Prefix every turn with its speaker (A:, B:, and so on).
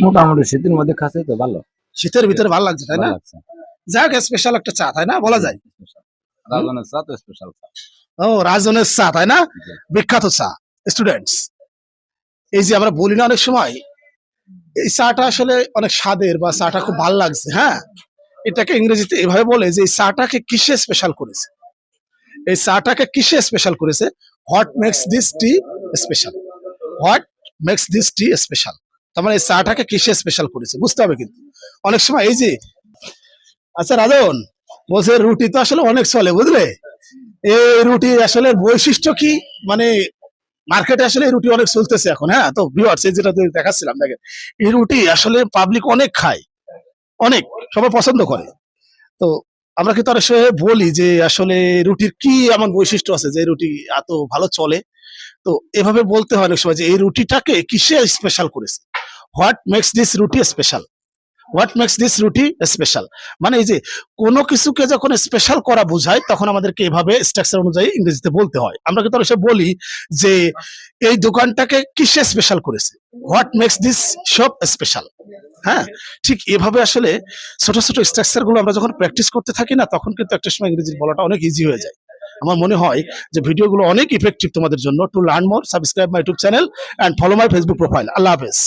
A: মোটামুটি শীতের মধ্যে খাচ্ছে তো ভালো।
B: শীতের ভিতরে ভালো লাগছে, তাই
A: ভালো
B: না?
A: লাগছে।
B: যাক, স্পেশাল একটা চা, তাই না, বলা যায়।
A: স্পেশাল। রাজনের চা তো স্পেশাল চা।
B: ও, রাজনের চা, তাই না?
A: জি।
B: বিখ্যাত চা। স্টুডেন্টস, এই যে আমরা বলি না অনেক সময়, এই চাটা আসলে অনেক স্বাদের বা চাটা খুব ভালো লাগছে, হ্যাঁ, এটাকে ইংরেজিতে এভাবে বলে যে এই চাটাকে কিসে স্পেশাল করেছে, এই চাটাকে কিসে স্পেশাল করেছে, what makes this tea special, what makes this tea special. তার মানে এই চাটাকে কিসে স্পেশাল করেছে বুঝতে হবে। কিন্তু অনেক সময় এই যে, আচ্ছা রাজন বলছে রুটি তো আসলে অনেক চলে, বুঝলে, এই রুটি আসলে বৈশিষ্ট্য কি, মানে মার্কেটে আসলে এই রুটি অনেক চলতেছে এখন, হ্যাঁ, তো ভিউয়ার্স এই যেটা দেখাচ্ছিলাম, দেখেন এই রুটি আসলে পাবলিক অনেক খায়, অনেক, সবাই পছন্দ করে। তো আমরা কিন্তু অনেক সময় বলি যে আসলে রুটির কি এমন বৈশিষ্ট্য আছে যে রুটি এত ভালো চলে। তো এভাবে বলতে হয় অনেক সময় যে এই রুটিটাকে কিসে স্পেশাল করেছে, হোয়াট মেক্স দিস রুটি স্পেশাল, হোয়াট মেক্স দিস রুটি স্পেশাল। মানে এই যে কোনো কিছুকে যখন স্পেশাল করা বোঝায় তখন আমাদেরকে এভাবে স্ট্রাকচার অনুযায়ী ইংরেজিতে বলতে হয়। আমরা কিন্তু অনেক সময় বলি যে এই দোকানটাকে কিসে স্পেশাল করেছে, what makes this shop special. হ্যাঁ, ঠিক এভাবে আসলে ছোট ছোট স্ট্রাকচার গুলো আমরা যখন প্র্যাকটিস করতে থাকি না, তখন কিন্তু একটা সময় ইংরেজি বলাটা অনেক ইজি হয়ে যায়। আমার মনে হয় যে ভিডিওগুলো অনেক ইফেক্টিভ তোমাদের জন্য। To learn more, subscribe my YouTube channel and follow my Facebook profile. আল্লাহ হাফেজ।